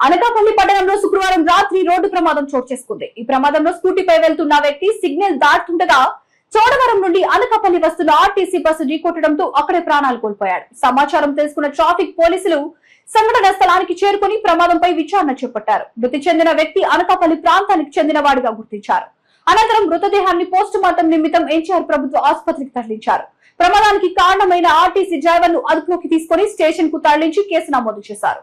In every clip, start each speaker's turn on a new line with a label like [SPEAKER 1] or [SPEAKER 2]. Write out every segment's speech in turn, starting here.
[SPEAKER 1] అనకాపల్లి పట్టణంలో శుక్రవారం రాత్రి రోడ్డు ప్రమాదం చోటు చేసుకుంది. ఈ ప్రమాదంలో స్కూటీపై వెళ్తున్న వ్యక్తి సిగ్నల్ దాటుతుండగా చోడవరం నుండి అనకాపల్లి వస్తున్న ఆర్టీసీ బస్సు ఢీకొట్టడంతో అక్కడే ప్రాణాలు కోల్పోయాడు. సమాచారం తెలుసుకున్న ట్రాఫిక్ పోలీసులు సంఘటన స్థలానికి చేరుకుని ప్రమాదంపై విచారణ చేపట్టారు. మృతి చెందిన వ్యక్తి అనకాపల్లి ప్రాంతానికి చెందిన వాడిగా గుర్తించారు. అనంతరం మృతదేహాన్ని పోస్టు మార్టం నిమిత్తం ఎన్టీఆర్ ప్రభుత్వ ఆసుపత్రికి తరలించారు. ప్రమాదానికి కారణమైన ఆర్టీసీ డ్రైవర్ ను అదుపులోకి తీసుకుని స్టేషన్ కు తరలించి కేసు నమోదు చేశారు.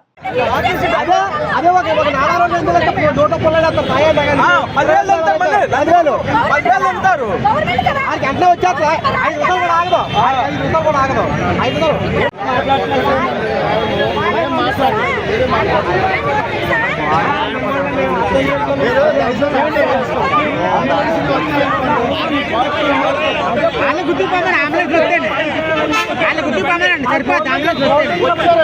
[SPEAKER 2] గుర్తు పంపండి, అంబులెన్స్ వస్తేనే గుర్తు పంపండి, సరిపోతుంది అంబులెన్స్ వస్తే